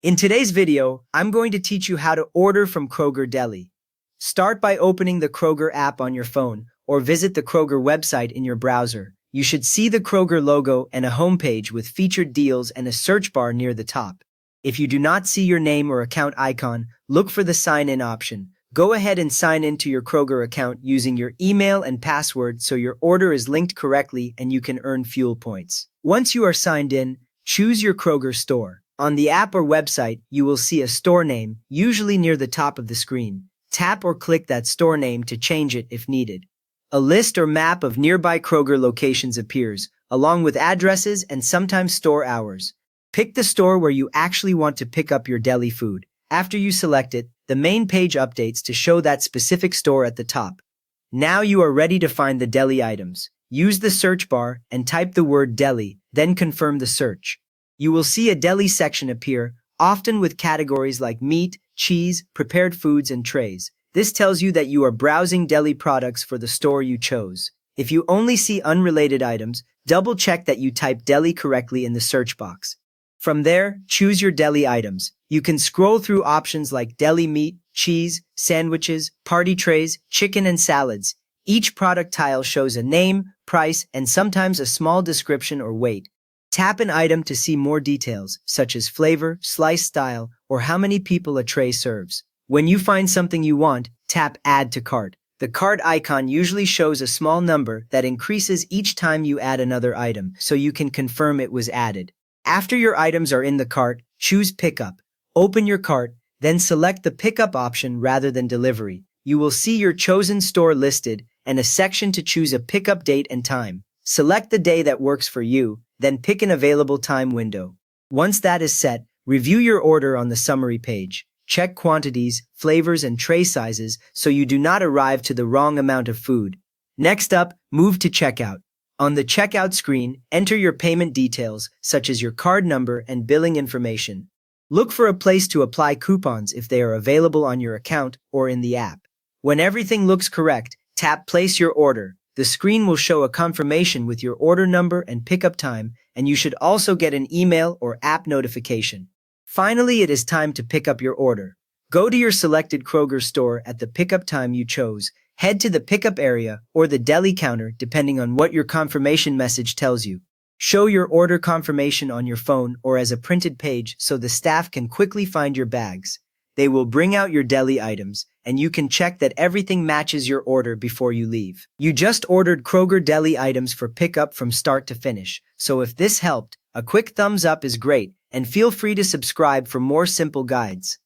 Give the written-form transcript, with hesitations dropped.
In today's video, I'm going to teach you how to order from Kroger Deli. Start by opening the Kroger app on your phone or visit the Kroger website in your browser. You should see the Kroger logo and a homepage with featured deals and a search bar near the top. If you do not see your name or account icon, look for the sign-in option. Go ahead and sign into your Kroger account using your email and password so your order is linked correctly and you can earn fuel points. Once you are signed in, choose your Kroger store. On the app or website, you will see a store name, usually near the top of the screen. Tap or click that store name to change it if needed. A list or map of nearby Kroger locations appears, along with addresses and sometimes store hours. Pick the store where you actually want to pick up your deli food. After you select it, the main page updates to show that specific store at the top. Now you are ready to find the deli items. Use the search bar and type the word deli, then confirm the search. You will see a deli section appear, often with categories like meat, cheese, prepared foods, and trays. This tells you that you are browsing deli products for the store you chose. If you only see unrelated items, double-check that you typed deli correctly in the search box. From there, choose your deli items. You can scroll through options like deli meat, cheese, sandwiches, party trays, chicken, and salads. Each product tile shows a name, price, and sometimes a small description or weight. Tap an item to see more details, such as flavor, slice style, or how many people a tray serves. When you find something you want, tap Add to Cart. The cart icon usually shows a small number that increases each time you add another item, so you can confirm it was added. After your items are in the cart, choose Pickup. Open your cart, then select the Pickup option rather than Delivery. You will see your chosen store listed and a section to choose a pickup date and time. Select the day that works for you, then pick an available time window. Once that is set, review your order on the summary page. Check quantities, flavors, and tray sizes so you do not arrive to the wrong amount of food. Next up, move to checkout. On the checkout screen, enter your payment details, such as your card number and billing information. Look for a place to apply coupons if they are available on your account or in the app. When everything looks correct, tap Place Your Order. The screen will show a confirmation with your order number and pickup time, and you should also get an email or app notification. Finally, it is time to pick up your order. Go to your selected Kroger store at the pickup time you chose. Head to the pickup area or the deli counter depending on what your confirmation message tells you. Show your order confirmation on your phone or as a printed page so the staff can quickly find your bags. They will bring out your deli items, and you can check that everything matches your order before you leave. You just ordered Kroger Deli items for pickup from start to finish, so if this helped, a quick thumbs up is great, and feel free to subscribe for more simple guides.